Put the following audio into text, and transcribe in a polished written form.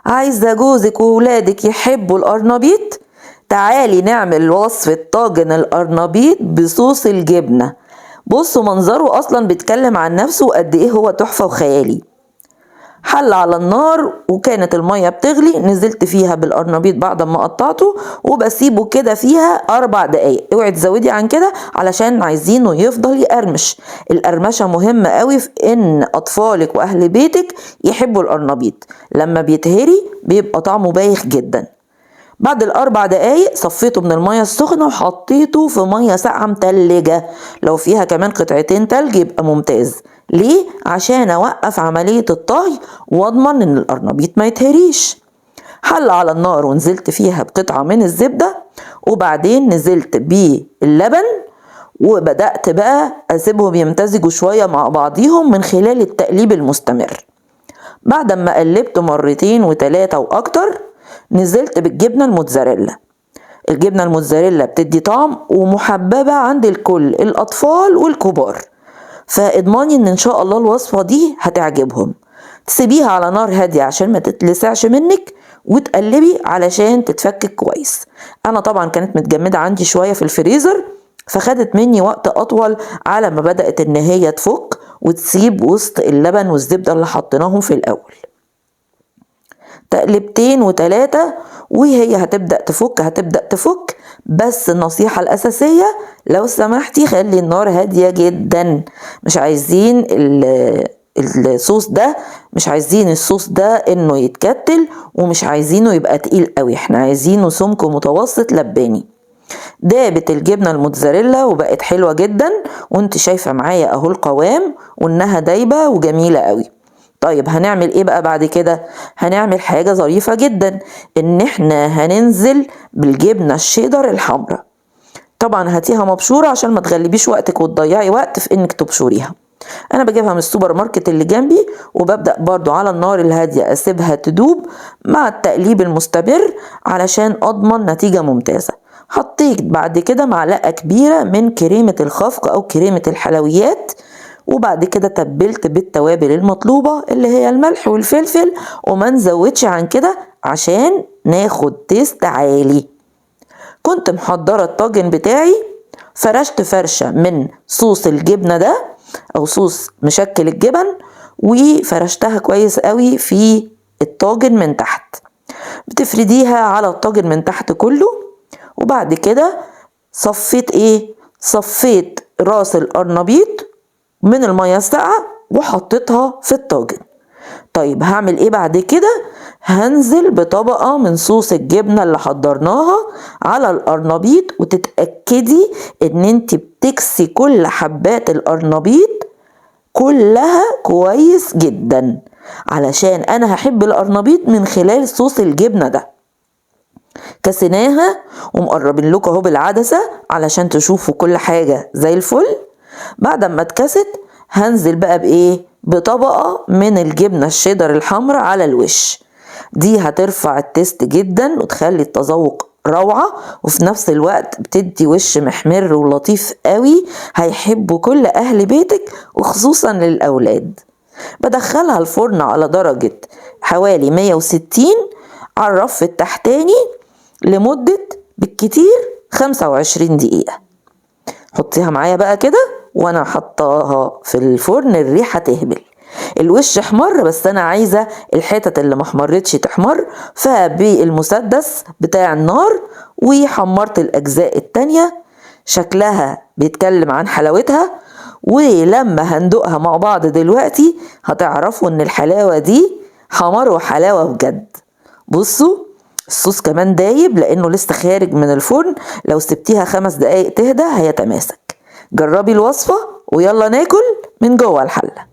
عايزة جوزك وولادك يحبوا القرنبيط؟ تعالي نعمل وصفة طاجن القرنبيط بصوص الجبنة. بصوا منظره أصلا بيتكلم عن نفسه قد إيه هو تحفة وخيالي. حل على النار وكانت المية بتغلي، نزلت فيها بالقرنبيط بعد ما قطعته وبسيبه كده فيها 4 دقايق. اوعي تزودي عن كده علشان عايزينه يفضل يقرمش. القرمشة مهمة قوي في ان اطفالك واهل بيتك يحبوا القرنبيط، لما بيتهري بيبقى طعمه بايخ جدا. بعد ال4 دقايق صفيته من المية السخنة وحطيته في مية ساقعة متلجة، لو فيها كمان قطعتين تلج يبقى ممتاز. ليه؟ عشان اوقف عملية الطهي واضمن ان القرنبيط ما يتهريش. حل على النار ونزلت فيها بقطعة من الزبدة، وبعدين نزلت باللبن، وبدأت بقى اسيبهم يمتزجوا شوية مع بعضيهم من خلال التقليب المستمر. بعد ما قلبت 2 و3 واكتر، نزلت بالجبنة الموتزاريلا. الجبنة الموتزاريلا بتدي طعم ومحببة عند الكل، الأطفال والكبار، فاضمني ان شاء الله الوصفة دي هتعجبهم. تسيبيها على نار هادية عشان ما تتلسعش منك، وتقلبي علشان تتفكك كويس. انا طبعا كانت متجمدة عندي شوية في الفريزر، فخدت مني وقت اطول على ما بدأت ان هي تفك وتسيب وسط اللبن والزبدة اللي حطيناهم في الاول. تقلبتين و3 وهي هتبدأ تفك. بس النصيحة الأساسية لو سمحتي خلي النار هادية جدا. مش عايزين الصوص ده، مش عايزين الصوص ده انه يتكتل، ومش عايزينه يبقى تقيل قوي، احنا عايزينه سمك متوسط لباني. دابت الجبنة الموتزاريلا وبقت حلوة جدا، وانت شايفة معايا اهو القوام وانها دايبة وجميلة قوي. طيب هنعمل ايه بقى بعد كده؟ هنعمل حاجة ظريفة جدا، ان احنا هننزل بالجبنة الشيدر الحمراء. طبعا هاتيها مبشورة عشان ما تغلبيش وقتك وتضيعي وقت في انك تبشريها. انا بجيبها من السوبر ماركت اللي جنبي، وببدأ برضو على النار الهادية اسيبها تدوب مع التقليب المستمر علشان اضمن نتيجة ممتازة. حطيت بعد كده معلقة كبيرة من كريمة الخفق او كريمة الحلويات، وبعد كده تبلت بالتوابل المطلوبة اللي هي الملح والفلفل، وما نزودش عن كده عشان ناخد تيست عالي. كنت محضرة الطاجن بتاعي، فرشت فرشة من صوص الجبنة ده او صوص مشكل الجبن، وفرشتها كويس قوي في الطاجن من تحت. بتفرديها على الطاجن من تحت كله. وبعد كده صفيت راس القرنبيط من المية الساقعة وحطيتها في الطاجن. طيب هعمل ايه بعد كده؟ هنزل بطبقة من صوص الجبنة اللي حضرناها على القرنبيط، وتتأكدي ان انت بتكسي كل حبات القرنبيط كلها كويس جدا، علشان انا هحب القرنبيط من خلال صوص الجبنة ده. كسيناها ومقربين لكم اهو بالعدسة علشان تشوفوا كل حاجة زي الفل. بعد ما اتكست هنزل بقى بطبقة من الجبنة الشيدر الحمراء على الوش. دي هترفع التيست جدا وتخلي التذوق روعة، وفي نفس الوقت بتدي وش محمر ولطيف قوي هيحبوا كل اهل بيتك وخصوصا للاولاد. بدخلها الفرن على درجة حوالي 160 على الرف التحتاني لمدة بالكتير 25 دقيقة. حطيها معايا بقى كده وانا حطاها في الفرن، الريحة تهبل. الوش احمر بس انا عايزة الحتت اللي محمرتش تحمر، فبالمسدس بتاع النار وحمرت الاجزاء التانية. شكلها بيتكلم عن حلاوتها، ولما هندوقها مع بعض دلوقتي هتعرفوا ان الحلاوة دي حمر وحلاوة بجد. بصوا الصوص كمان دايب لانه لسه خارج من الفرن، لو سبتيها 5 دقايق تهدى هيتماسك. جربي الوصفة ويلا ناكل من جوه الحلة.